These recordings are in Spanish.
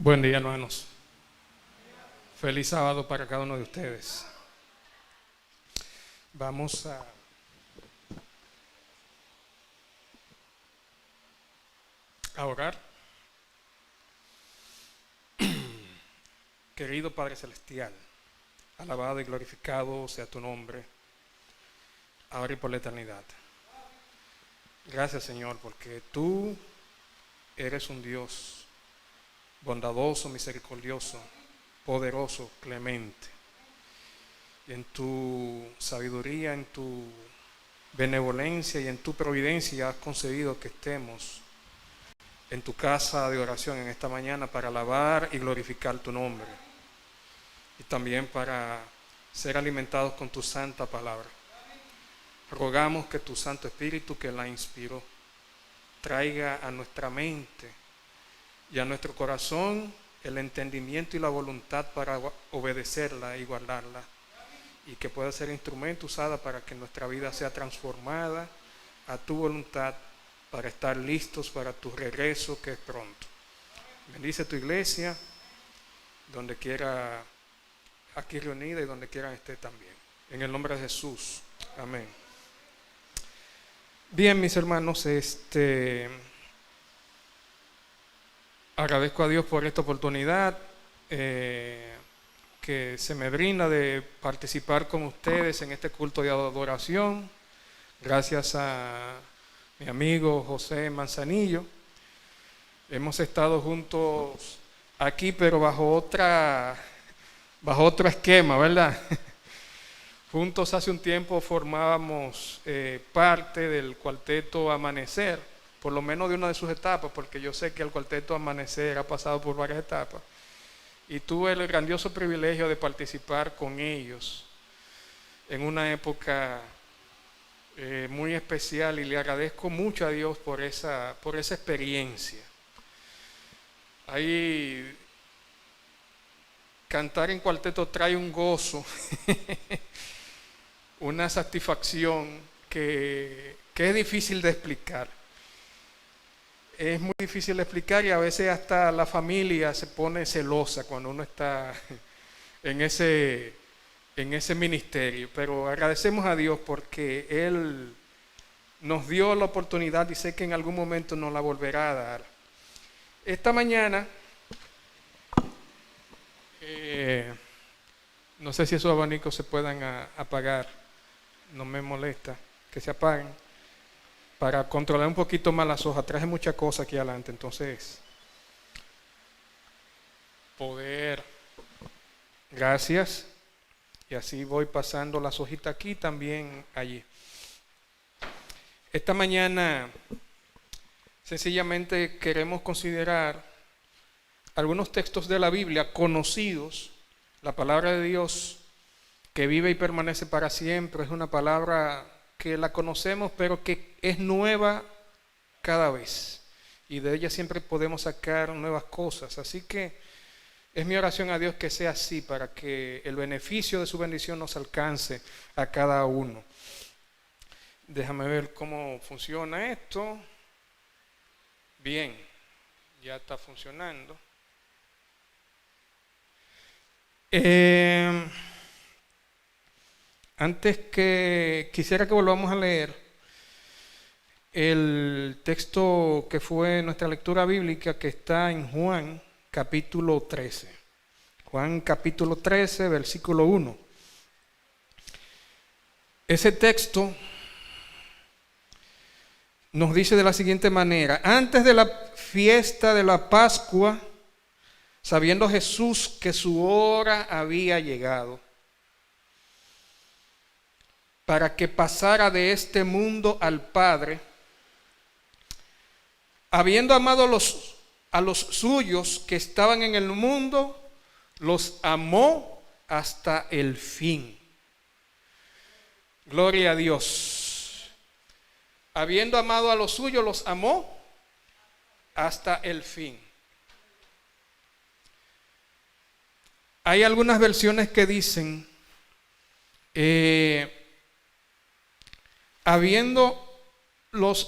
Buen día, hermanos. Feliz sábado para cada uno de ustedes. Vamos a orar. Querido Padre Celestial, alabado y glorificado sea tu nombre, ahora y por la eternidad. Gracias, Señor, porque tú eres un Dios bondadoso, misericordioso, poderoso, clemente. Y en tu sabiduría, en tu benevolencia y en tu providencia has concedido que estemos en tu casa de oración en esta mañana para alabar y glorificar tu nombre. Y también para ser alimentados con tu santa palabra. Rogamos que tu Santo Espíritu, que la inspiró, traiga a nuestra mente y a nuestro corazón el entendimiento y la voluntad para obedecerla y guardarla, y que pueda ser instrumento usada para que nuestra vida sea transformada a tu voluntad, para estar listos para tu regreso que es pronto. Bendice tu iglesia, donde quiera aquí reunida y donde quiera esté también. En el nombre de Jesús. Amén. Bien, mis hermanos, agradezco a Dios por esta oportunidad que se me brinda de participar con ustedes en este culto de adoración. Gracias a mi amigo José Manzanillo. Hemos estado juntos aquí, pero bajo otro esquema, ¿verdad? Juntos hace un tiempo formábamos parte del Cuarteto Amanecer, por lo menos de una de sus etapas, porque yo sé que el Cuarteto Amanecer ha pasado por varias etapas. Y tuve el grandioso privilegio de participar con ellos en una época muy especial, y le agradezco mucho a Dios por esa experiencia. Ahí cantar en cuarteto trae un gozo, una satisfacción que es difícil de explicar. Es muy difícil de explicar, y a veces hasta la familia se pone celosa cuando uno está en ese ministerio. Pero agradecemos a Dios porque Él nos dio la oportunidad y sé que en algún momento nos la volverá a dar. Esta mañana, no sé si esos abanicos se puedan apagar, no me molesta que se apaguen, para controlar un poquito más las hojas. Traje muchas cosas aquí adelante, entonces poder, gracias, y así voy pasando las hojitas aquí, también allí. Esta mañana sencillamente queremos considerar algunos textos de la Biblia conocidos. La palabra de Dios, que vive y permanece para siempre, es una palabra que la conocemos, pero que es nueva cada vez, y de ella siempre podemos sacar nuevas cosas. Así que es mi oración a Dios que sea así, para que el beneficio de su bendición nos alcance a cada uno. Déjame ver cómo funciona esto. Bien, ya está funcionando. Antes que quisiera que volvamos a leer el texto que fue nuestra lectura bíblica, que está en Juan capítulo 13. Juan capítulo 13, versículo 1. Ese texto nos dice de la siguiente manera: antes de la fiesta de la Pascua, sabiendo Jesús que su hora había llegado para que pasara de este mundo al Padre, habiendo amado a los suyos que estaban en el mundo, los amó hasta el fin. Gloria a Dios. Habiendo amado a los suyos, los amó hasta el fin. Hay algunas versiones que dicen habiendo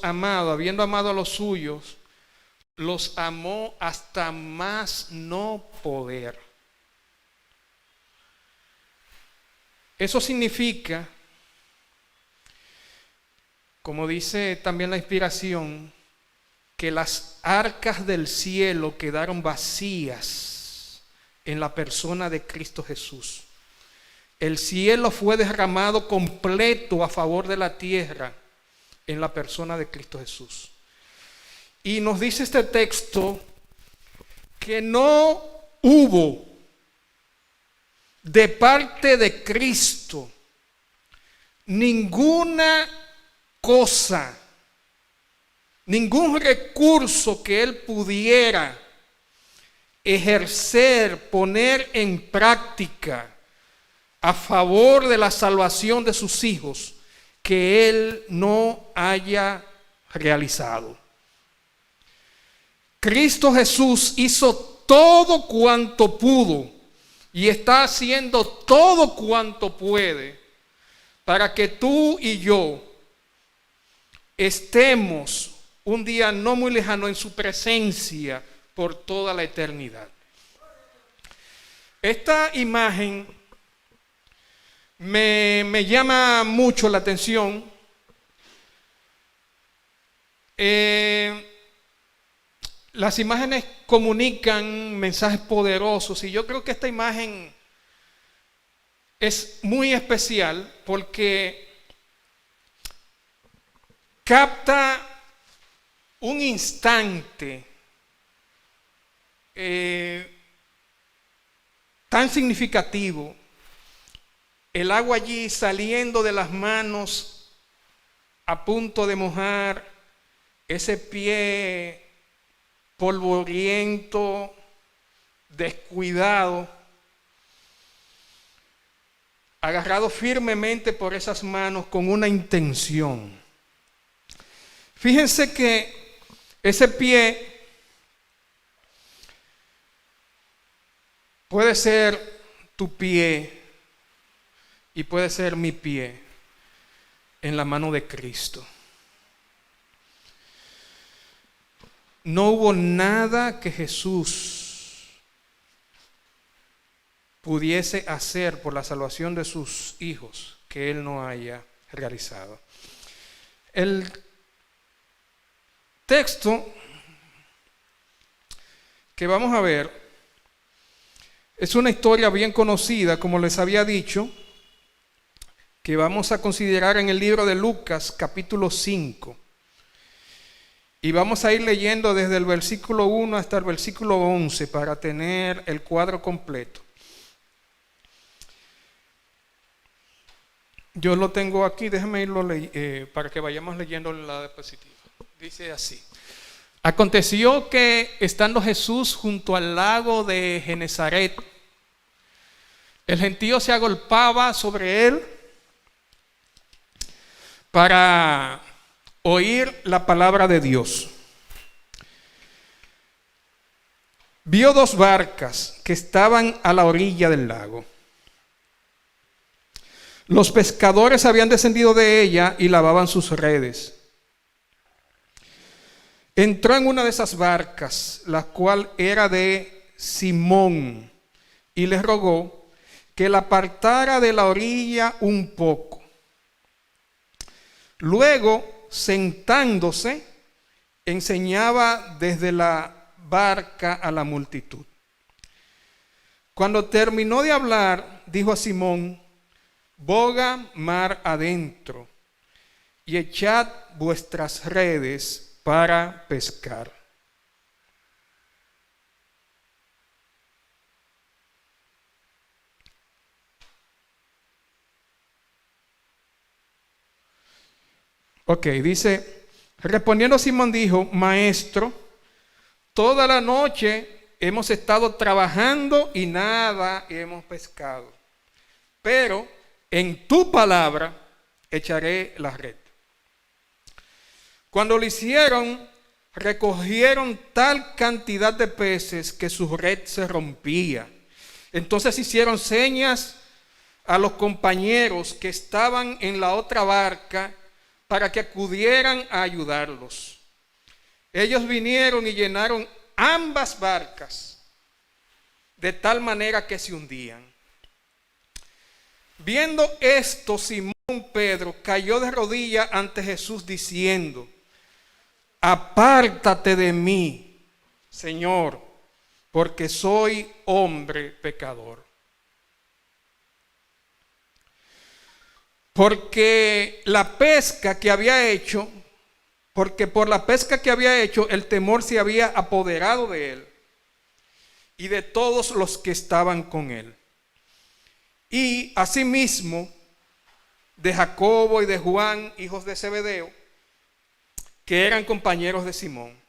amado a los suyos, los amó hasta más no poder. Eso significa, como dice también la inspiración, que las arcas del cielo quedaron vacías en la persona de Cristo Jesús. El cielo fue derramado completo a favor de la tierra en la persona de Cristo Jesús. Y nos dice este texto que no hubo de parte de Cristo ninguna cosa, ningún recurso que Él pudiera ejercer, poner en práctica a favor de la salvación de sus hijos que Él no haya realizado. Cristo Jesús hizo todo cuanto pudo y está haciendo todo cuanto puede para que tú y yo estemos un día no muy lejano en su presencia por toda la eternidad. Esta imagen me llama mucho la atención. Las imágenes comunican mensajes poderosos y yo creo que esta imagen es muy especial porque capta un instante tan significativo, el agua allí saliendo de las manos a punto de mojar ese pie polvoriento, descuidado, agarrado firmemente por esas manos con una intención. Fíjense que ese pie puede ser tu pie y puede ser mi pie en la mano de Cristo. No hubo nada que Jesús pudiese hacer por la salvación de sus hijos que Él no haya realizado. El texto que vamos a ver es una historia bien conocida, como les había dicho, que vamos a considerar en el libro de Lucas, capítulo 5. Y vamos a ir leyendo desde el versículo 1 hasta el versículo 11 para tener el cuadro completo. Yo lo tengo aquí, déjenme irlo para que vayamos leyendo en la diapositiva. Dice así: Aconteció que estando Jesús junto al lago de Genesaret, el gentío se agolpaba sobre él para oír la palabra de Dios. Vio dos barcas que estaban a la orilla del lago. Los pescadores habían descendido de ella y lavaban sus redes. Entró en una de esas barcas, la cual era de Simón, y le rogó que la apartara de la orilla un poco. Luego, sentándose, enseñaba desde la barca a la multitud. Cuando terminó de hablar, dijo a Simón: boga mar adentro y echad vuestras redes para pescar. Ok, dice, respondiendo Simón dijo: Maestro, toda la noche hemos estado trabajando y nada hemos pescado, pero en tu palabra echaré la red. Cuando lo hicieron, recogieron tal cantidad de peces que su red se rompía. Entonces hicieron señas a los compañeros que estaban en la otra barca para que acudieran a ayudarlos. ellos vinieron y llenaron ambas barcas de tal manera que se hundían. Viendo esto, Simón Pedro cayó de rodillas ante Jesús diciendo: apártate de mí, Señor, porque soy hombre pecador. Porque por la pesca que había hecho, el temor se había apoderado de él y de todos los que estaban con él. Y asimismo de Jacobo y de Juan, hijos de Zebedeo, que eran compañeros de Simón.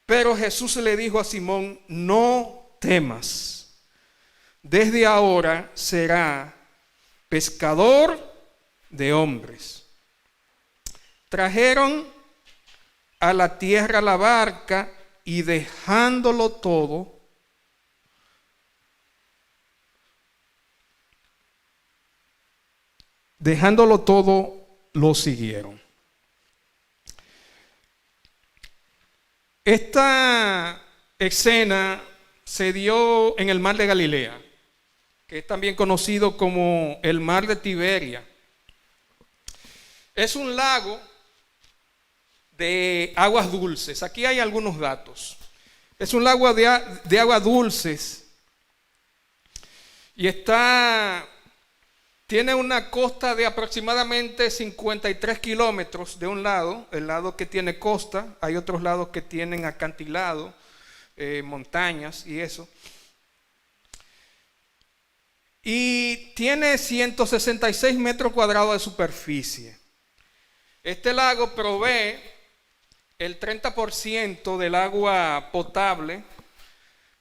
Pero Jesús le dijo a Simón: no temas, desde ahora será pescador de hombres. Trajeron a la tierra la barca y dejándolo todo, lo siguieron. Esta escena se dio en el mar de Galilea, que es también conocido como el mar de Tiberia. Es un lago de aguas dulces. Aquí hay algunos datos. Es un lago de aguas dulces y tiene una costa de aproximadamente 53 kilómetros de un lado, el lado que tiene costa. Hay otros lados que tienen acantilado, montañas y eso. Y tiene 166 metros cuadrados de superficie. Este lago provee el 30% del agua potable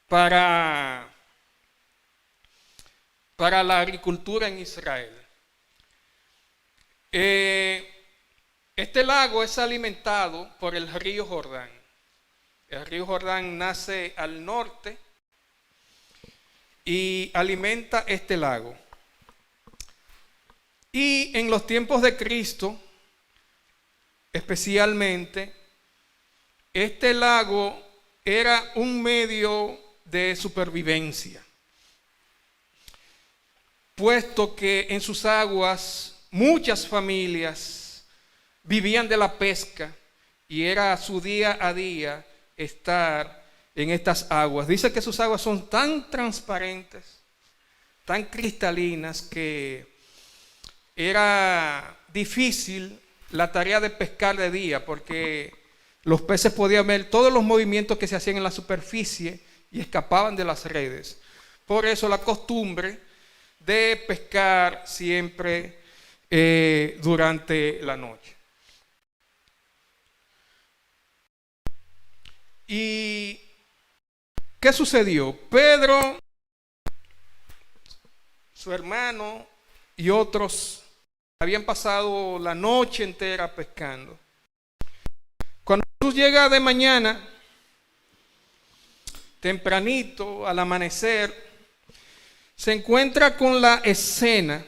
para la agricultura en Israel. Este lago es alimentado por el río Jordán. El río Jordán nace al norte y alimenta este lago. Y en los tiempos de Cristo, especialmente, este lago era un medio de supervivencia, puesto que en sus aguas muchas familias vivían de la pesca y era su día a día estar en estas aguas. Dice que sus aguas son tan transparentes, tan cristalinas, que era difícil la tarea de pescar de día, porque los peces podían ver todos los movimientos que se hacían en la superficie y escapaban de las redes. Por eso la costumbre de pescar siempre durante la noche. ¿Y qué sucedió? Pedro, su hermano y otros habían pasado la noche entera pescando. Cuando Jesús llega de mañana, tempranito, al amanecer, se encuentra con la escena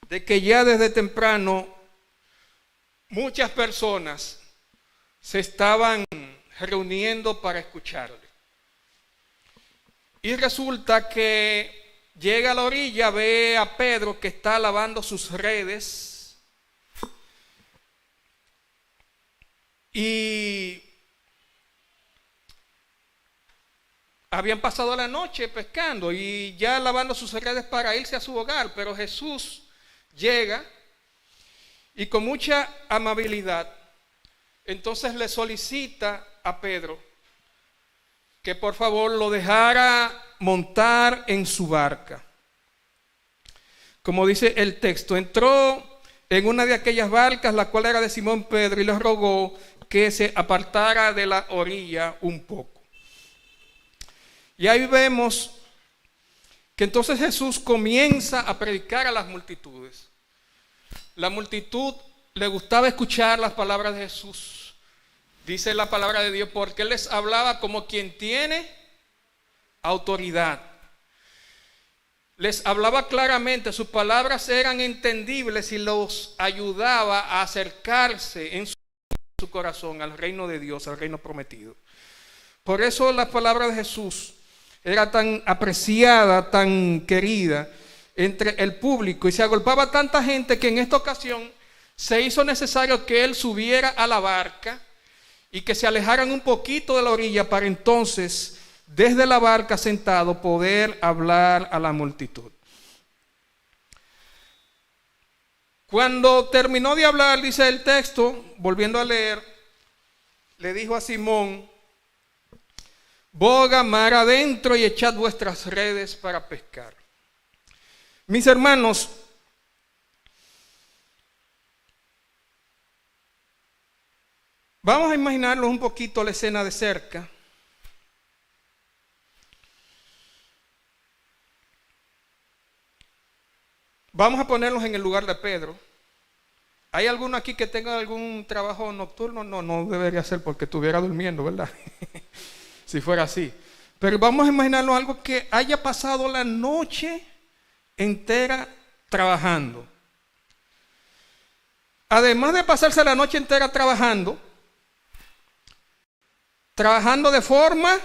de que ya desde temprano muchas personas se estaban reuniendo para escucharle. Y resulta que llega a la orilla, ve a Pedro que está lavando sus redes y habían pasado la noche pescando y ya lavando sus redes para irse a su hogar, pero Jesús llega y con mucha amabilidad entonces le solicita a Pedro que por favor lo dejara montar en su barca. Como dice el texto, entró en una de aquellas barcas, la cual era de Simón Pedro, y le rogó que se apartara de la orilla un poco. Y ahí vemos que entonces Jesús comienza a predicar a las multitudes. La multitud le gustaba escuchar las palabras de Jesús. Dice la palabra de Dios, porque Él les hablaba como quien tiene autoridad. Les hablaba claramente, sus palabras eran entendibles y los ayudaba a acercarse en su su corazón al reino de Dios, al reino prometido. Por eso la palabra de Jesús era tan apreciada, tan querida entre el público, y se agolpaba tanta gente que en esta ocasión se hizo necesario que él subiera a la barca y que se alejaran un poquito de la orilla para entonces, desde la barca sentado, poder hablar a la multitud. Cuando terminó de hablar, dice el texto, volviendo a leer, le dijo a Simón: boga mar adentro y echad vuestras redes para pescar. Mis hermanos, vamos a imaginarnos un poquito la escena de cerca. Vamos a ponernos en el lugar de Pedro. ¿Hay alguno aquí que tenga algún trabajo nocturno? No debería ser porque estuviera durmiendo, ¿verdad? Si fuera así. Pero vamos a imaginarnos algo que haya pasado la noche entera trabajando. Además de pasarse la noche entera trabajando de forma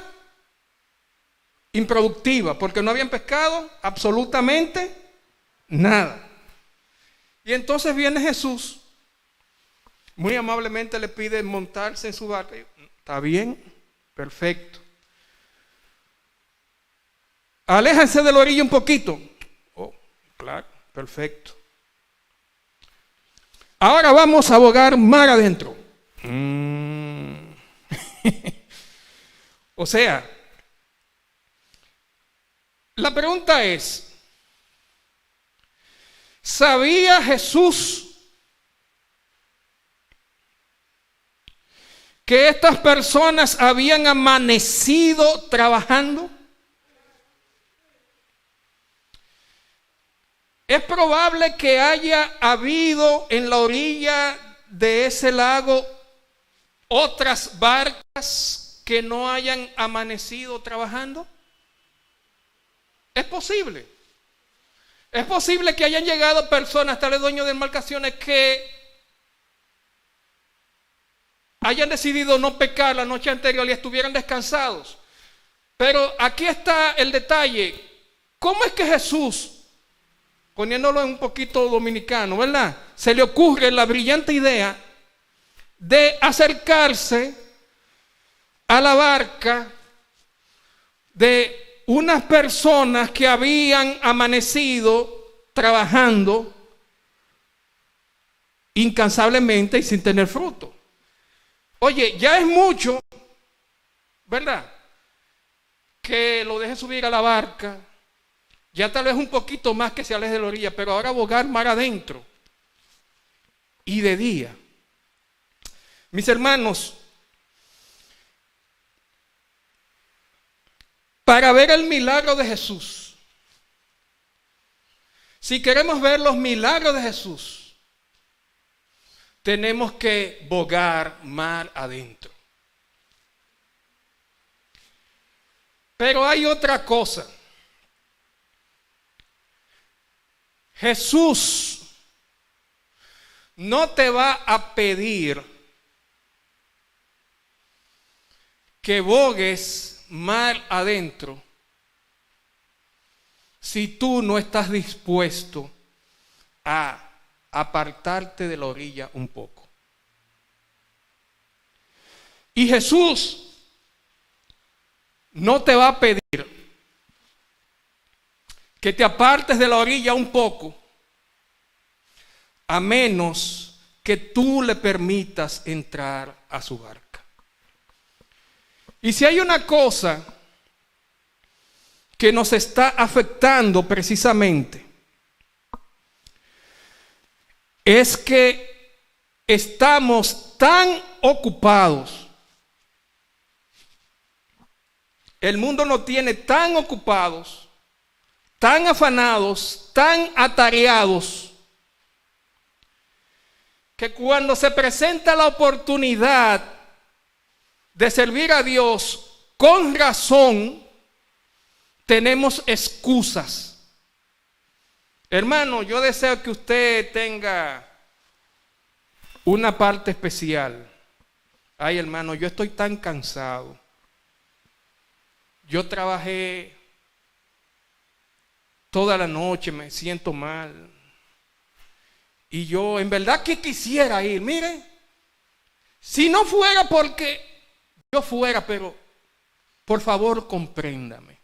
improductiva, porque no habían pescado absolutamente nada. Y entonces viene Jesús, muy amablemente le pide montarse en su barca. Está bien, perfecto. Aléjense de la orilla un poquito. Oh, claro, perfecto. Ahora vamos a bogar mar adentro. O sea, la pregunta es: ¿sabía Jesús que estas personas habían amanecido trabajando? Es probable que haya habido en la orilla de ese lago otras barcas que no hayan amanecido trabajando. Es posible. Es posible que hayan llegado personas, tales dueños de embarcaciones, que hayan decidido no pecar la noche anterior y estuvieran descansados. Pero aquí está el detalle. ¿Cómo es que Jesús, poniéndolo en un poquito dominicano, ¿verdad?, se le ocurre la brillante idea de acercarse a la barca de unas personas que habían amanecido trabajando incansablemente y sin tener fruto? Oye, ya es mucho, ¿verdad?, que lo deje subir a la barca. Ya tal vez un poquito más que se aleje de la orilla, pero ahora bogar mar adentro y de día. Mis hermanos, para ver el milagro de Jesús, si queremos ver los milagros de Jesús, tenemos que bogar mar adentro. Pero hay otra cosa. Jesús no te va a pedir que bogues mar adentro si tú no estás dispuesto a apartarte de la orilla un poco. Y Jesús no te va a pedir que te apartes de la orilla un poco, a menos que tú le permitas entrar a su barca. Y si hay una cosa que nos está afectando precisamente, es que estamos tan ocupados, el mundo nos tiene tan ocupados, tan afanados, tan atareados, que cuando se presenta la oportunidad de servir a Dios con razón, tenemos excusas. Hermano, yo deseo que usted tenga una parte especial Ay, hermano, yo estoy tan cansado. Yo trabajé toda la noche, me siento mal. Y yo en verdad que quisiera ir. Miren, si no fuera porque yo fuera, pero por favor compréndame.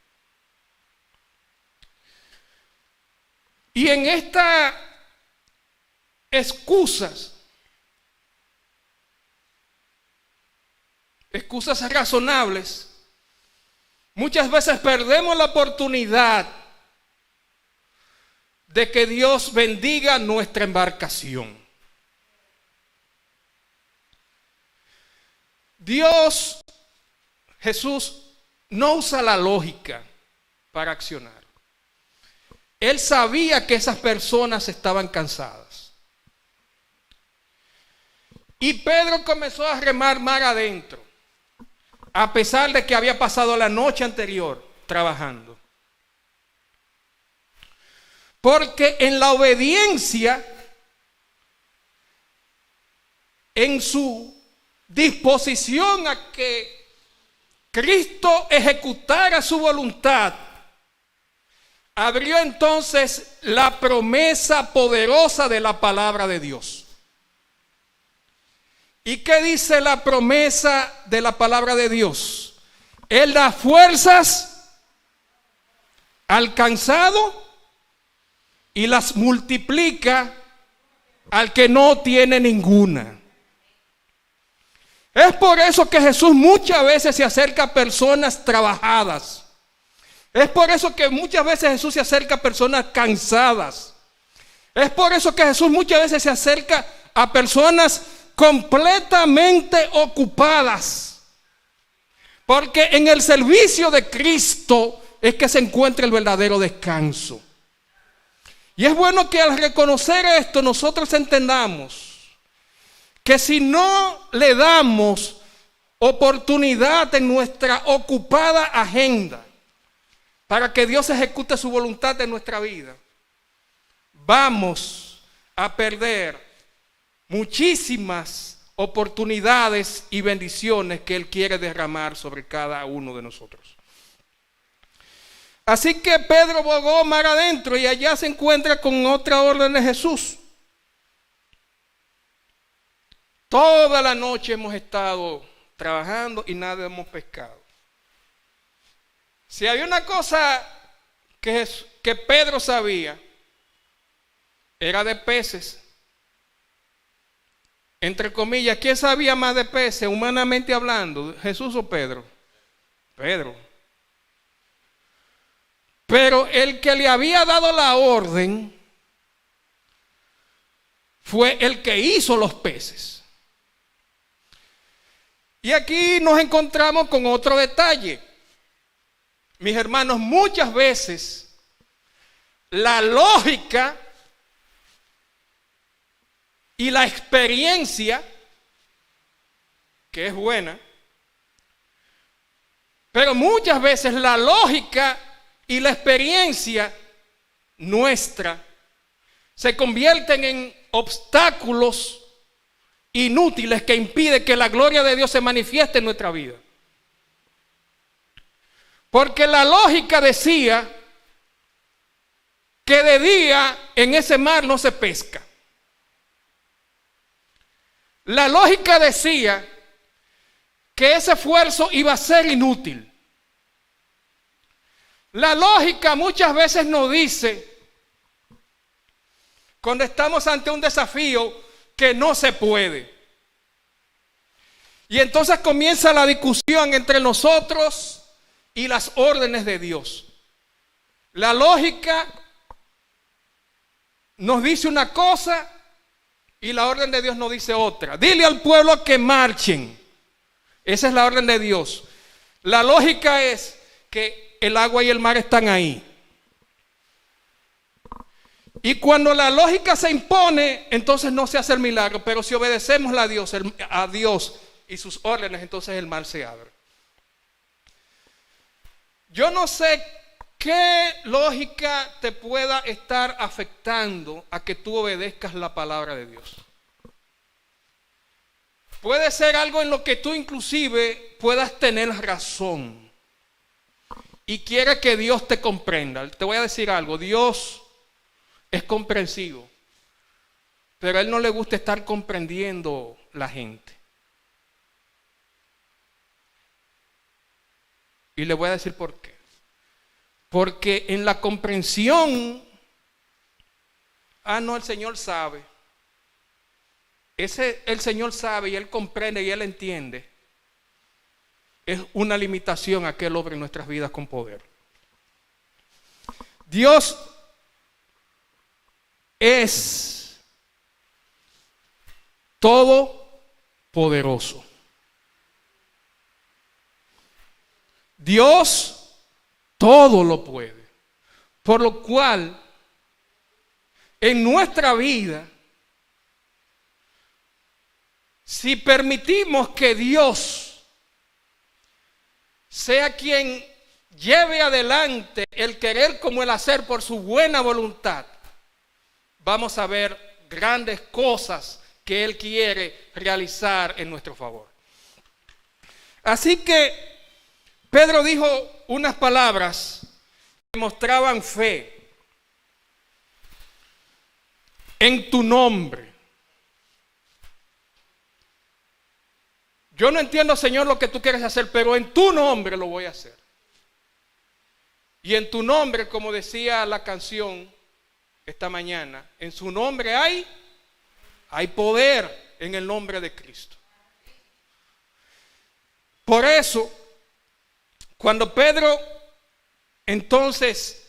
Y en estas excusas razonables, muchas veces perdemos la oportunidad de que Dios bendiga nuestra embarcación. Dios, Jesús, no usa la lógica para accionar. Él sabía que esas personas estaban cansadas. Y Pedro comenzó a remar mar adentro, a pesar de que había pasado la noche anterior trabajando. Porque en la obediencia, en su disposición a que Cristo ejecutara su voluntad, abrió entonces la promesa poderosa de la palabra de Dios. ¿Y qué dice la promesa de la palabra de Dios? Él da fuerzas al cansado y las multiplica al que no tiene ninguna. Es por eso que Jesús muchas veces se acerca a personas trabajadas. Es por eso que muchas veces Jesús se acerca a personas cansadas. Es por eso que Jesús muchas veces se acerca a personas completamente ocupadas. Porque en el servicio de Cristo es que se encuentra el verdadero descanso. Y es bueno que al reconocer esto nosotros entendamos que si no le damos oportunidad en nuestra ocupada agenda para que Dios ejecute su voluntad en nuestra vida, vamos a perder muchísimas oportunidades y bendiciones que Él quiere derramar sobre cada uno de nosotros. Así que Pedro bogó mar adentro y allá se encuentra con otra orden de Jesús. Toda la noche hemos estado trabajando y nada hemos pescado. Si había una cosa que Pedro sabía, era de peces. Entre comillas, ¿quién sabía más de peces, humanamente hablando? ¿Jesús o Pedro? Pedro. Pero el que le había dado la orden fue el que hizo los peces. Y aquí nos encontramos con otro detalle. Mis hermanos, muchas veces la lógica y la experiencia, que es buena, pero muchas veces la lógica y la experiencia nuestra se convierten en obstáculos inútiles que impiden que la gloria de Dios se manifieste en nuestra vida. Porque la lógica decía que de día en ese mar no se pesca. La lógica decía que ese esfuerzo iba a ser inútil. La lógica muchas veces nos dice, cuando estamos ante un desafío, que no se puede. Y entonces comienza la discusión entre nosotros y las órdenes de Dios. La lógica nos dice una cosa y la orden de Dios nos dice otra. Dile al pueblo que marchen. Esa es la orden de Dios. La lógica es que el agua y el mar están ahí. Y cuando la lógica se impone, entonces no se hace el milagro. Pero si obedecemos a Dios y sus órdenes, entonces el mar se abre. Yo no sé qué lógica te pueda estar afectando a que tú obedezcas la palabra de Dios. Puede ser algo en lo que tú inclusive puedas tener razón y quiere que Dios te comprenda. Te voy a decir algo, Dios es comprensivo, pero a Él no le gusta estar comprendiendo la gente. Y le voy a decir por qué. Porque en la comprensión, no, el Señor sabe. El Señor sabe y Él comprende y Él entiende. Es una limitación a que Él obre en nuestras vidas con poder. Dios es todopoderoso. Dios todo lo puede. Por lo cual, en nuestra vida, si permitimos que Dios sea quien lleve adelante el querer como el hacer por su buena voluntad, vamos a ver grandes cosas que Él quiere realizar en nuestro favor. Así que Pedro dijo unas palabras que mostraban fe. En tu nombre. Yo no entiendo, Señor, lo que tú quieres hacer, pero en tu nombre lo voy a hacer. Y en tu nombre, como decía la canción esta mañana, en su nombre hay poder en el nombre de Cristo. Por eso, cuando Pedro entonces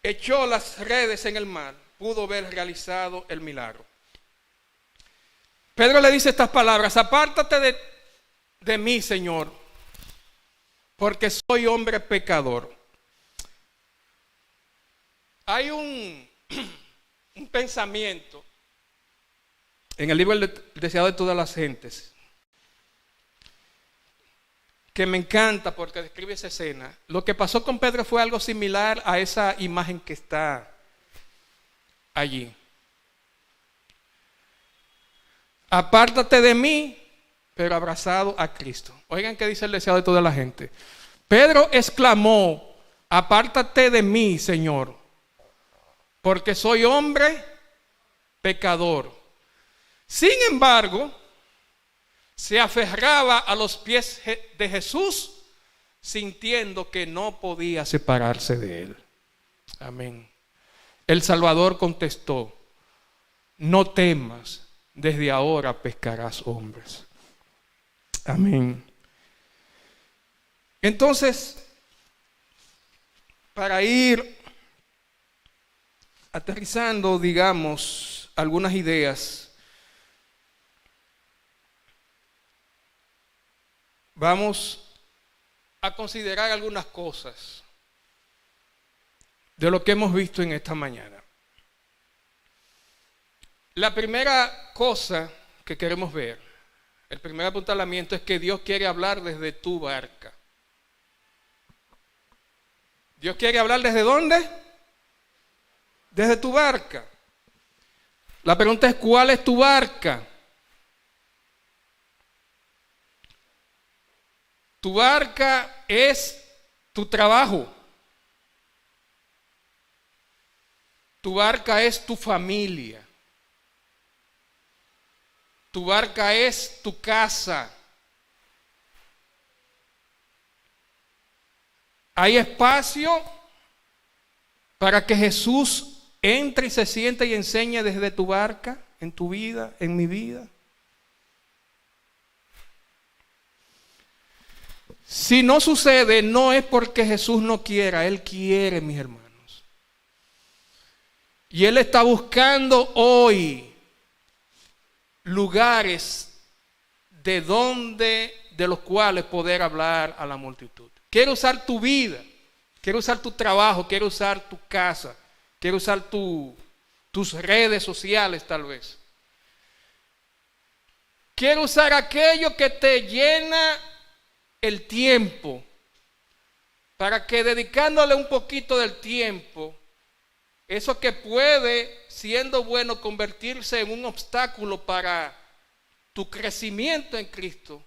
echó las redes en el mar, pudo ver realizado el milagro. Pedro le dice estas palabras: apártate de mí, Señor, porque soy hombre pecador. Hay un pensamiento en el libro El deseado de todas las gentes que me encanta porque describe esa escena. Lo que pasó con Pedro fue algo similar a esa imagen que está allí. Apártate de mí, pero abrazado a Cristo. Oigan qué dice el deseado de toda la gente. Pedro exclamó: apártate de mí, Señor, porque soy hombre pecador. Sin embargo, se aferraba a los pies de Jesús, sintiendo que no podía separarse de él. Amén. El Salvador contestó: no temas, desde ahora pescarás hombres. Amén. Entonces, para ir aterrizando, digamos, algunas ideas, vamos a considerar algunas cosas de lo que hemos visto en esta mañana. La primera cosa que queremos ver, el primer apuntalamiento, es que Dios quiere hablar desde tu barca. ¿Dios quiere hablar desde dónde? Desde tu barca. La pregunta es: ¿cuál es tu barca? Tu barca es tu trabajo. Tu barca es tu familia. Tu barca es tu casa. Hay espacio para que Jesús entre y se siente y enseñe desde tu barca, en tu vida, en mi vida. Si no sucede, no es porque Jesús no quiera, Él quiere, mis hermanos. Y Él está buscando hoy lugares de los cuales poder hablar a la multitud. Quiere usar tu vida, quiere usar tu trabajo, quiere usar tu casa, quiere usar tus redes sociales tal vez. Quiere usar aquello que te llena el tiempo, para que dedicándole un poquito del tiempo eso que puede, siendo bueno, convertirse en un obstáculo para tu crecimiento en Cristo,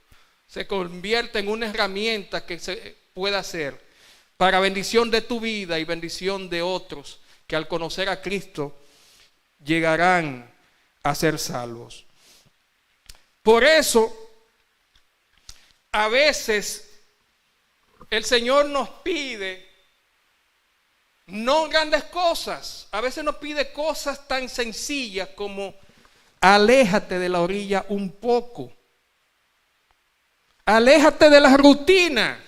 se convierte en una herramienta que se pueda hacer para bendición de tu vida y bendición de otros que al conocer a Cristo llegarán a ser salvos. Por eso, a veces el Señor nos pide no grandes cosas, a veces nos pide cosas tan sencillas como aléjate de la orilla un poco, aléjate de la rutina,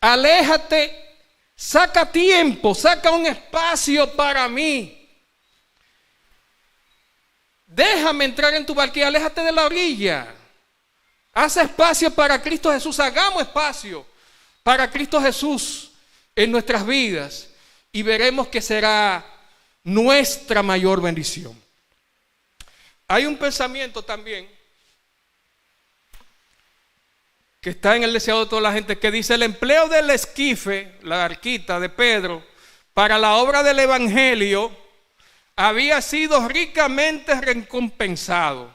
aléjate, saca tiempo, saca un espacio para mí. Déjame entrar en tu barquilla, aléjate de la orilla. Haz espacio para Cristo Jesús, hagamos espacio para Cristo Jesús en nuestras vidas y veremos que será nuestra mayor bendición. Hay un pensamiento también que está en el deseado de toda la gente que dice: el empleo del esquife, la barquita de Pedro, para la obra del evangelio había sido ricamente recompensado.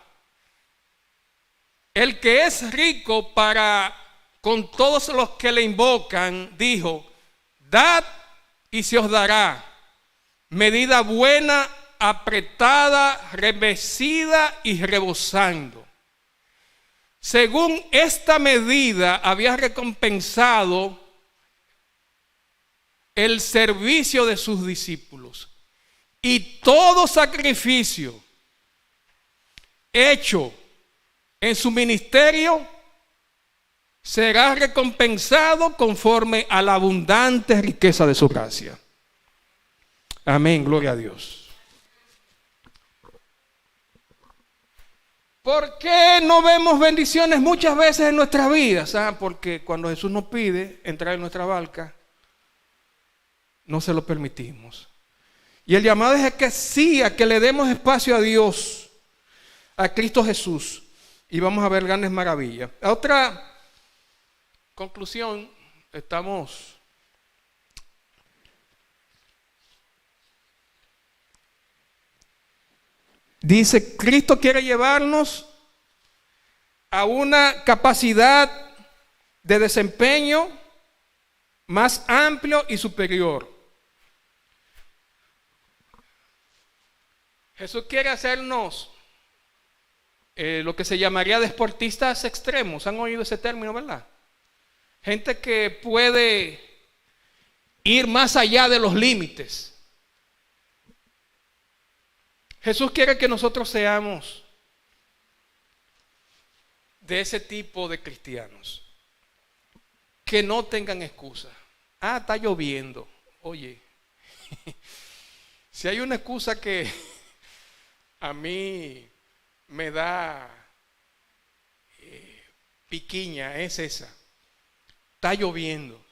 El que es rico para con todos los que le invocan, dijo: dad y se os dará, medida buena, apretada, revestida y rebosando. Según esta medida había recompensado el servicio de sus discípulos, y todo sacrificio hecho en su ministerio será recompensado conforme a la abundante riqueza de su gracia. Amén, gloria a Dios. ¿Por qué no vemos bendiciones muchas veces en nuestras vidas? Porque cuando Jesús nos pide entrar en nuestra barca, no se lo permitimos. Y el llamado es que sí, a que le demos espacio a Dios, a Cristo Jesús, y vamos a ver grandes maravillas. Otra conclusión, dice, Cristo quiere llevarnos a una capacidad de desempeño más amplio y superior. Jesús quiere hacernos lo que se llamaría deportistas extremos. ¿Han oído ese término, verdad? Gente que puede ir más allá de los límites. Jesús quiere que nosotros seamos de ese tipo de cristianos, que no tengan excusa. Está lloviendo. Oye, si hay una excusa que a mí me da piquiña, es esa. Está lloviendo.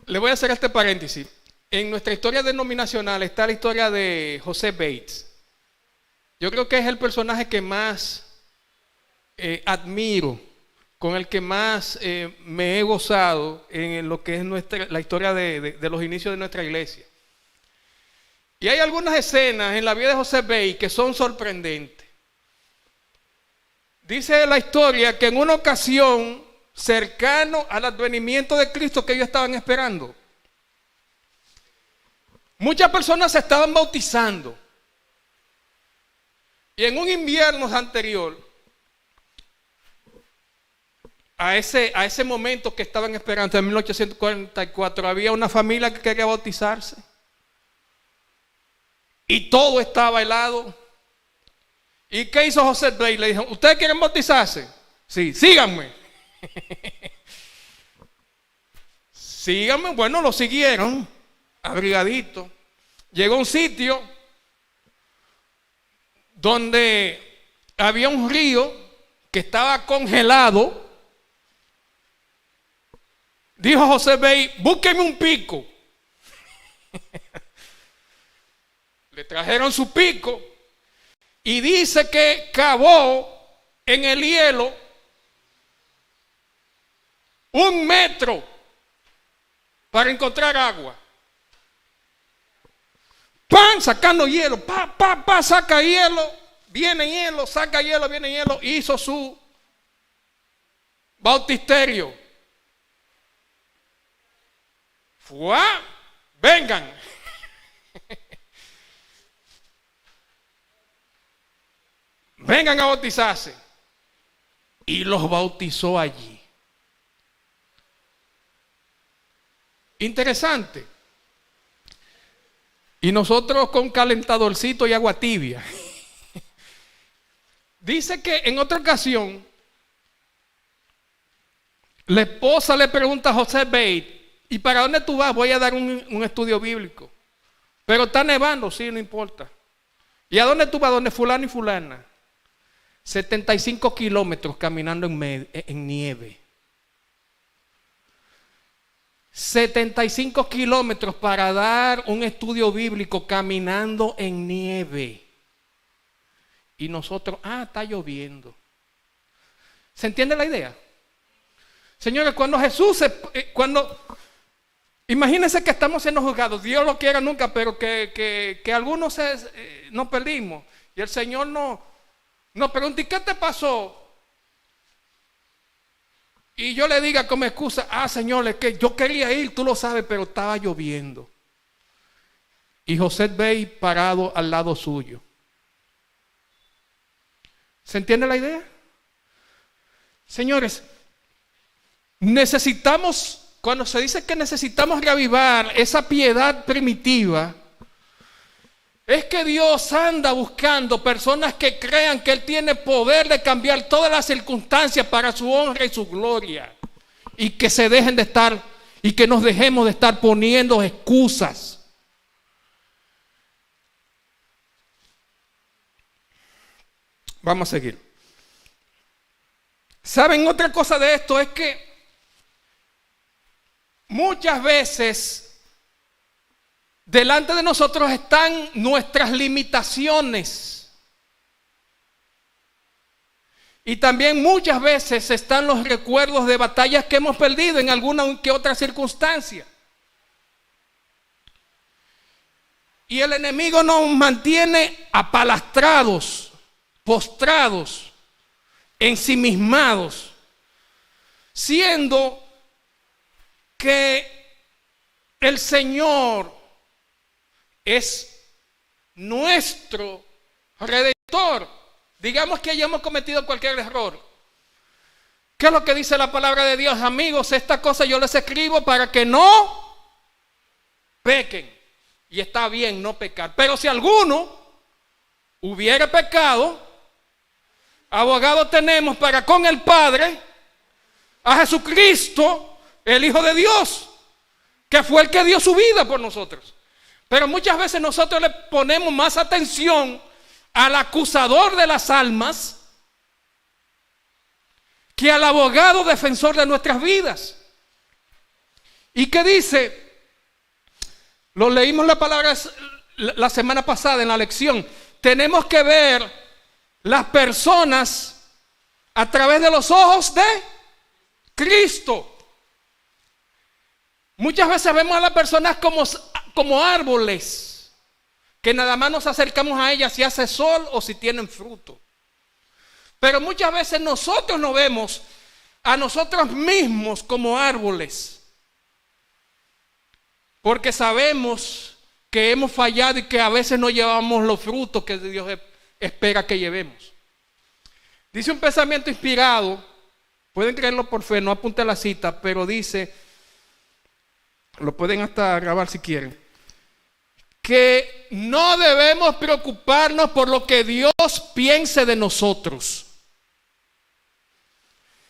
Le voy a hacer este paréntesis. En nuestra historia denominacional está la historia de José Bates. Yo creo que es el personaje que más admiro, con el que más me he gozado en lo que es la historia de los inicios de nuestra iglesia. Y hay algunas escenas en la vida de José Bates que son sorprendentes. Dice la historia que en una ocasión, cercano al advenimiento de Cristo que ellos estaban esperando, muchas personas se estaban bautizando. Y en un invierno anterior a ese momento que estaban esperando, en 1844, había una familia que quería bautizarse. Y todo estaba helado. ¿Y qué hizo José Bates? Le dijo: ¿ustedes quieren bautizarse? Sí, síganme. Síganme. Bueno, lo siguieron, abrigadito. Llegó a un sitio donde había un río que estaba congelado. Dijo José Bates: búsquenme un pico. Le trajeron su pico y dice que cavó en el hielo 1 metro para encontrar agua. ¡Pam! Sacando hielo. Saca hielo. Viene hielo, saca hielo, viene hielo. Hizo su bautisterio. ¡Fua! Vengan. Vengan a bautizarse. Y los bautizó allí. Interesante. Y nosotros con calentadorcito y agua tibia. Dice que en otra ocasión, la esposa le pregunta a José Bate, ¿y para dónde tú vas? Voy a dar un estudio bíblico. Pero está nevando, sí, no importa. ¿Y a dónde tú vas? ¿Dónde fulano y fulana? 75 kilómetros caminando en nieve. 75 kilómetros para dar un estudio bíblico caminando en nieve. Y nosotros, está lloviendo. ¿Se entiende la idea? Señores, cuando Jesús, imagínense que estamos siendo juzgados, Dios lo quiera nunca, pero que algunos nos perdimos. Y el Señor nos pregunta, ¿y qué te pasó? Y yo le diga como excusa, Señor, es que yo quería ir, tú lo sabes, pero estaba lloviendo. Y José ve parado al lado suyo. ¿Se entiende la idea? Señores, necesitamos, cuando se dice que necesitamos reavivar esa piedad primitiva, es que Dios anda buscando personas que crean que Él tiene poder de cambiar todas las circunstancias para su honra y su gloria. Y que se dejen de estar, y que nos dejemos de estar poniendo excusas. Vamos a seguir. ¿Saben? Otra cosa de esto es que muchas veces delante de nosotros están nuestras limitaciones. Y también muchas veces están los recuerdos de batallas que hemos perdido en alguna que otra circunstancia. Y el enemigo nos mantiene apalastrados, postrados, ensimismados, siendo que el Señor es nuestro Redentor. Digamos que hayamos cometido cualquier error. ¿Qué es lo que dice la palabra de Dios? Amigos, esta cosa yo les escribo para que no pequen. Y está bien no pecar. Pero si alguno hubiera pecado, abogado tenemos para con el Padre a Jesucristo, el Hijo de Dios, que fue el que dio su vida por nosotros. Pero muchas veces nosotros le ponemos más atención al acusador de las almas que al abogado defensor de nuestras vidas. ¿Y qué dice? Lo leímos la palabra la semana pasada en la lección. Tenemos que ver las personas a través de los ojos de Cristo. Muchas veces vemos a las personas como árboles, que nada más nos acercamos a ellas si hace sol o si tienen fruto. Pero muchas veces nosotros nos vemos a nosotros mismos como árboles, porque sabemos que hemos fallado y que a veces no llevamos los frutos que Dios espera que llevemos. Dice un pensamiento inspirado, pueden creerlo por fe, no apunte la cita, pero dice, lo pueden hasta grabar si quieren, que no debemos preocuparnos por lo que Dios piense de nosotros.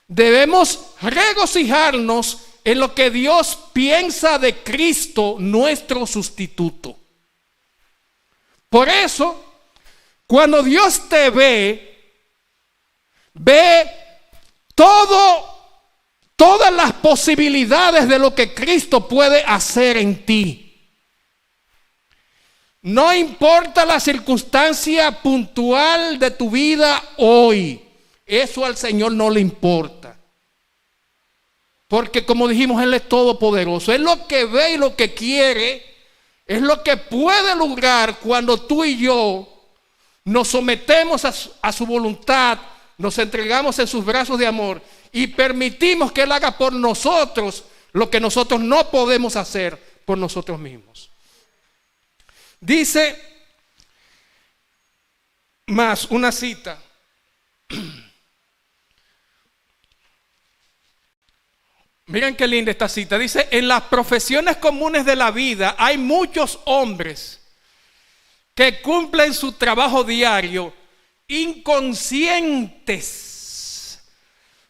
Debemos regocijarnos en lo que Dios piensa de Cristo, nuestro sustituto. Por eso, cuando Dios te ve todas las posibilidades de lo que Cristo puede hacer en ti. No importa la circunstancia puntual de tu vida hoy, eso al Señor no le importa. Porque como dijimos, Él es todopoderoso. Él lo que ve y lo que quiere es lo que puede lograr cuando tú y yo nos sometemos a su voluntad, nos entregamos en sus brazos de amor y permitimos que Él haga por nosotros lo que nosotros no podemos hacer por nosotros mismos. Dice más una cita. Miren qué linda esta cita. Dice: en las profesiones comunes de la vida hay muchos hombres que cumplen su trabajo diario inconscientes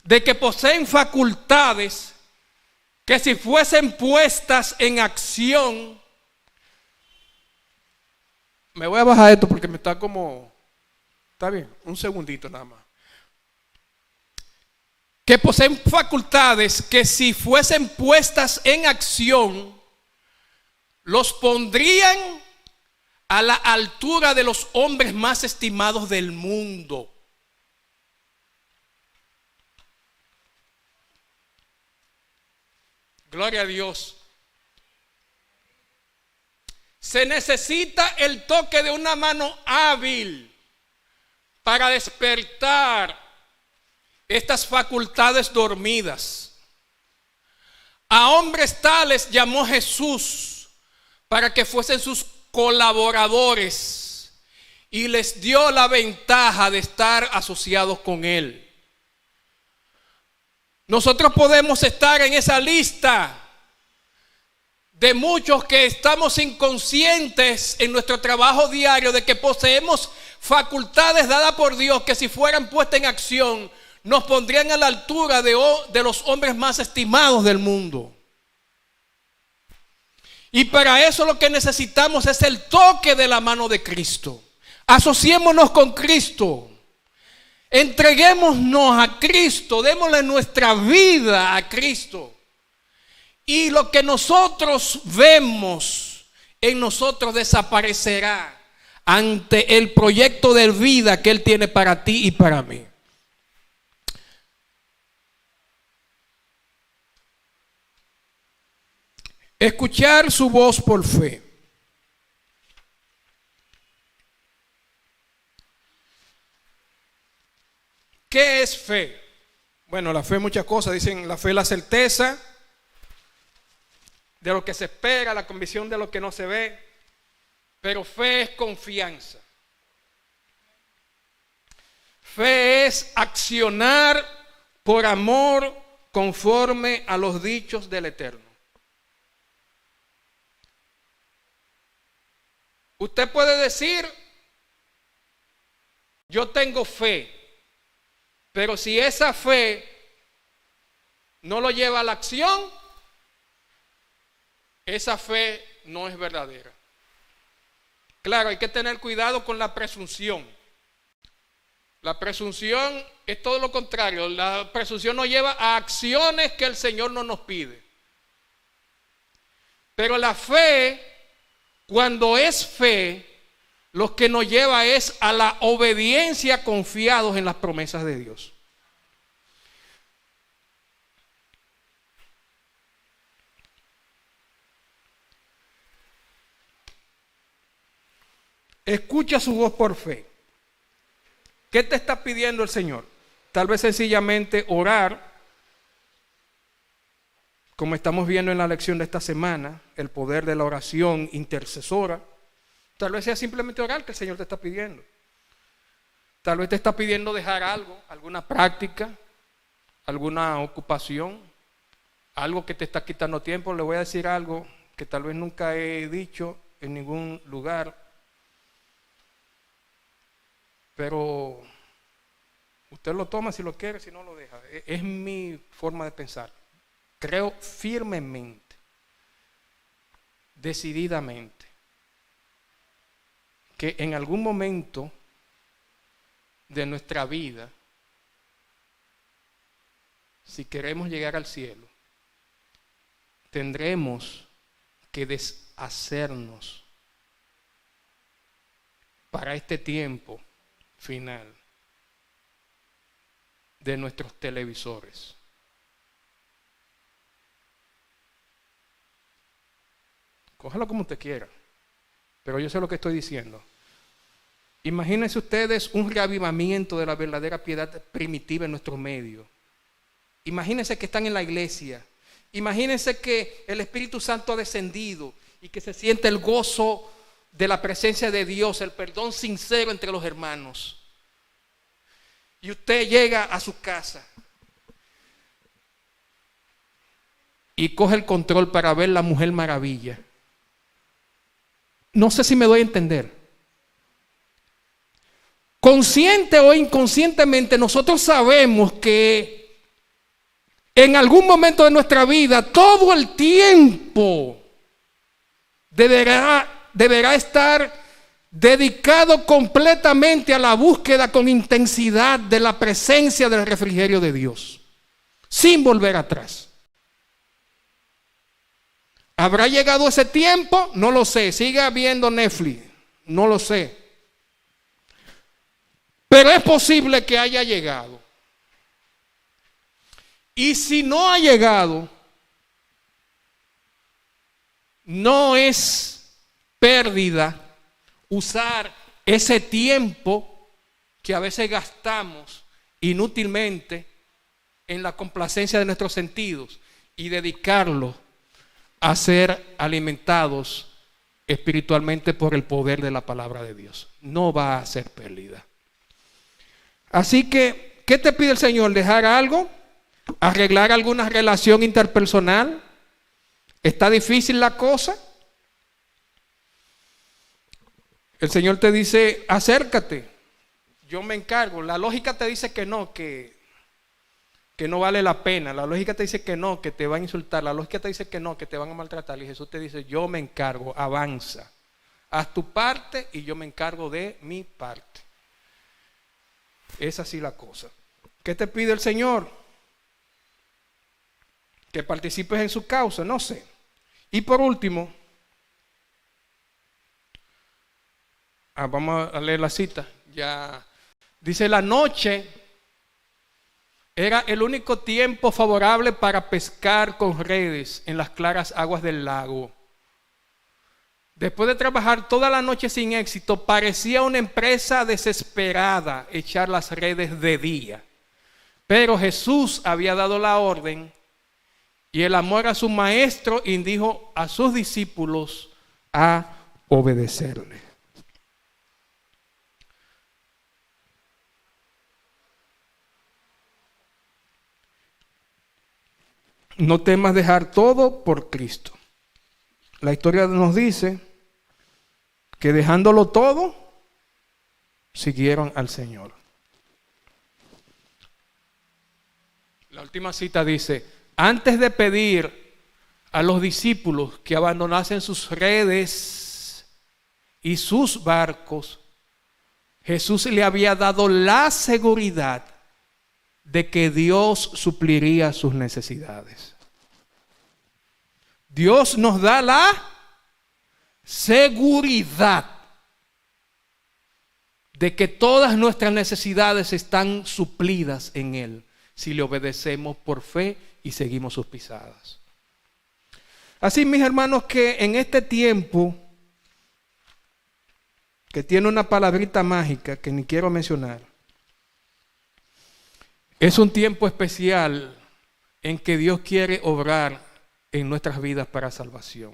de que poseen facultades que, si fuesen puestas en acción... Me voy a bajar esto porque me está como... Está bien, un segundito nada más. Que poseen facultades que, si fuesen puestas en acción, los pondrían a la altura de los hombres más estimados del mundo. Gloria a Dios. Se necesita el toque de una mano hábil para despertar estas facultades dormidas. A hombres tales llamó Jesús para que fuesen sus colaboradores y les dio la ventaja de estar asociados con Él. Nosotros podemos estar en esa lista de muchos que estamos inconscientes en nuestro trabajo diario de que poseemos facultades dadas por Dios que, si fueran puestas en acción, nos pondrían a la altura de los hombres más estimados del mundo. Y para eso lo que necesitamos es el toque de la mano de Cristo. Asociémonos con Cristo. Entreguémonos a Cristo. Démosle nuestra vida a Cristo. Y lo que nosotros vemos en nosotros desaparecerá ante el proyecto de vida que Él tiene para ti y para mí. Escuchar su voz por fe. ¿Qué es fe? Bueno, la fe es muchas cosas. Dicen, la fe es la certeza de lo que se espera, la convicción de lo que no se ve. Pero fe es confianza. Fe es accionar por amor conforme a los dichos del Eterno. Usted puede decir, yo tengo fe, pero si esa fe no lo lleva a la acción, esa fe no es verdadera. Claro, hay que tener cuidado con la presunción. La presunción es todo lo contrario. La presunción nos lleva a acciones que el Señor no nos pide. Pero la fe, cuando es fe, lo que nos lleva es a la obediencia, confiados en las promesas de Dios. Escucha su voz por fe. ¿Qué te está pidiendo el Señor? Tal vez sencillamente orar, como estamos viendo en la lección de esta semana, el poder de la oración intercesora. Tal vez sea simplemente orar que el Señor te está pidiendo. Tal vez te está pidiendo dejar algo, alguna práctica, alguna ocupación, algo que te está quitando tiempo. Le voy a decir algo que tal vez nunca he dicho en ningún lugar, pero usted lo toma si lo quiere, si no lo deja. Es mi forma de pensar. Creo firmemente, decididamente, que en algún momento de nuestra vida, si queremos llegar al cielo, tendremos que deshacernos para este tiempo final de nuestros televisores. Cójalo como usted quiera, pero yo sé lo que estoy diciendo. Imagínense ustedes un reavivamiento de la verdadera piedad primitiva en nuestro medio. Imagínense que están en la iglesia. Imagínense que el Espíritu Santo ha descendido y que se siente el gozo de la presencia de Dios, el perdón sincero entre los hermanos. Y usted llega a su casa y coge el control para ver la Mujer Maravilla. No sé si me doy a entender. Consciente o inconscientemente, nosotros sabemos que en algún momento de nuestra vida, todo el tiempo deberá estar dedicado completamente a la búsqueda con intensidad de la presencia del refrigerio de Dios, sin volver atrás. ¿Habrá llegado ese tiempo? No lo sé. Siga viendo Netflix. No lo sé. Pero es posible que haya llegado. Y si no ha llegado, no es pérdida usar ese tiempo que a veces gastamos inútilmente en la complacencia de nuestros sentidos y dedicarlo a ser alimentados espiritualmente por el poder de la palabra de Dios. No va a ser pérdida. Así que, ¿qué te pide el Señor? ¿Dejar algo? ¿Arreglar alguna relación interpersonal? ¿Está difícil la cosa? El Señor te dice, acércate, yo me encargo. La lógica te dice que no, que no vale la pena. La lógica te dice que no, que te van a insultar. La lógica te dice que no, que te van a maltratar. Y Jesús te dice, yo me encargo, avanza. Haz tu parte y yo me encargo de mi parte. Es así la cosa. ¿Qué te pide el Señor? Que participes en su causa, no sé. Y por último, vamos a leer la cita. Ya dice, la noche era el único tiempo favorable para pescar con redes en las claras aguas del lago. Después de trabajar toda la noche sin éxito, parecía una empresa desesperada echar las redes de día. Pero Jesús había dado la orden y el amor a su maestro indujo a sus discípulos a obedecerle. No temas dejar todo por Cristo. La historia nos dice que dejándolo todo, siguieron al Señor. La última cita dice, antes de pedir a los discípulos que abandonasen sus redes y sus barcos, Jesús le había dado la seguridad de que Dios supliría sus necesidades. Dios nos da la seguridad de que todas nuestras necesidades están suplidas en Él, si le obedecemos por fe y seguimos sus pisadas. Así, mis hermanos, que en este tiempo, que tiene una palabrita mágica que ni quiero mencionar, es un tiempo especial en que Dios quiere obrar en nuestras vidas para salvación.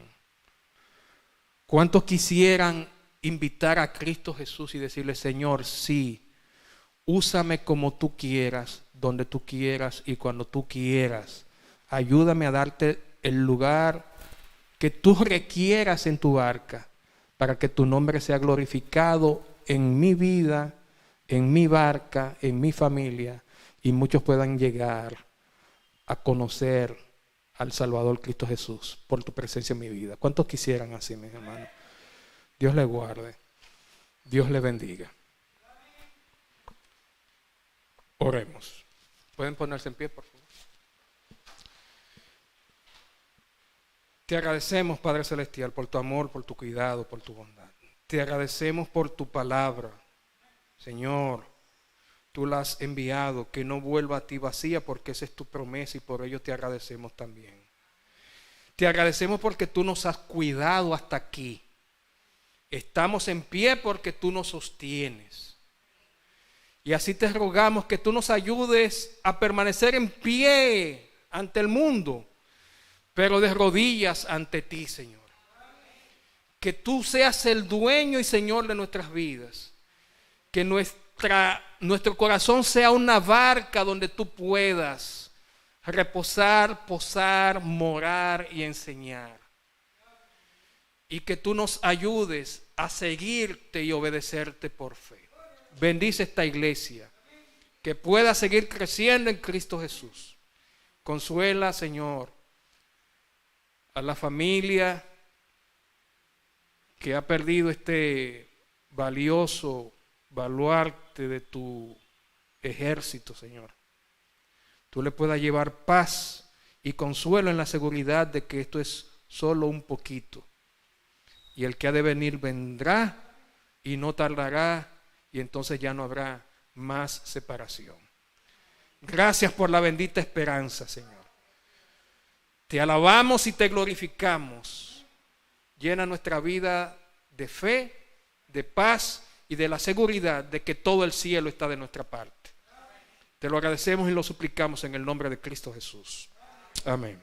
¿Cuántos quisieran invitar a Cristo Jesús y decirle, Señor, sí, úsame como tú quieras, donde tú quieras y cuando tú quieras? Ayúdame a darte el lugar que tú requieras en tu barca para que tu nombre sea glorificado en mi vida, en mi barca, en mi familia, y muchos puedan llegar a conocer al Salvador Cristo Jesús por tu presencia en mi vida. ¿Cuántos quisieran así, mis hermanos? Dios le guarde, Dios le bendiga. Oremos. ¿Pueden ponerse en pie, por favor? Te agradecemos, Padre Celestial, por tu amor, por tu cuidado, por tu bondad. Te agradecemos por tu palabra, Señor. Tú la has enviado, que no vuelva a ti vacía, porque esa es tu promesa y por ello te agradecemos también. Te agradecemos porque tú nos has cuidado hasta aquí. Estamos en pie porque tú nos sostienes. Y así te rogamos que tú nos ayudes a permanecer en pie ante el mundo, pero de rodillas ante ti, Señor. Que tú seas el dueño y Señor de nuestras vidas. Que nuestro corazón sea una barca donde tú puedas reposar, posar, morar y enseñar. Y que tú nos ayudes a seguirte y obedecerte por fe. Bendice esta iglesia, que pueda seguir creciendo en Cristo Jesús. Consuela, Señor, a la familia que ha perdido este valioso baluarte de tu ejército, Señor. Tú le puedas llevar paz y consuelo en la seguridad de que esto es solo un poquito. Y el que ha de venir vendrá y no tardará, y entonces ya no habrá más separación. Gracias por la bendita esperanza, Señor. Te alabamos y te glorificamos. Llena nuestra vida de fe, de paz y de la seguridad de que todo el cielo está de nuestra parte. Te lo agradecemos y lo suplicamos en el nombre de Cristo Jesús. Amén.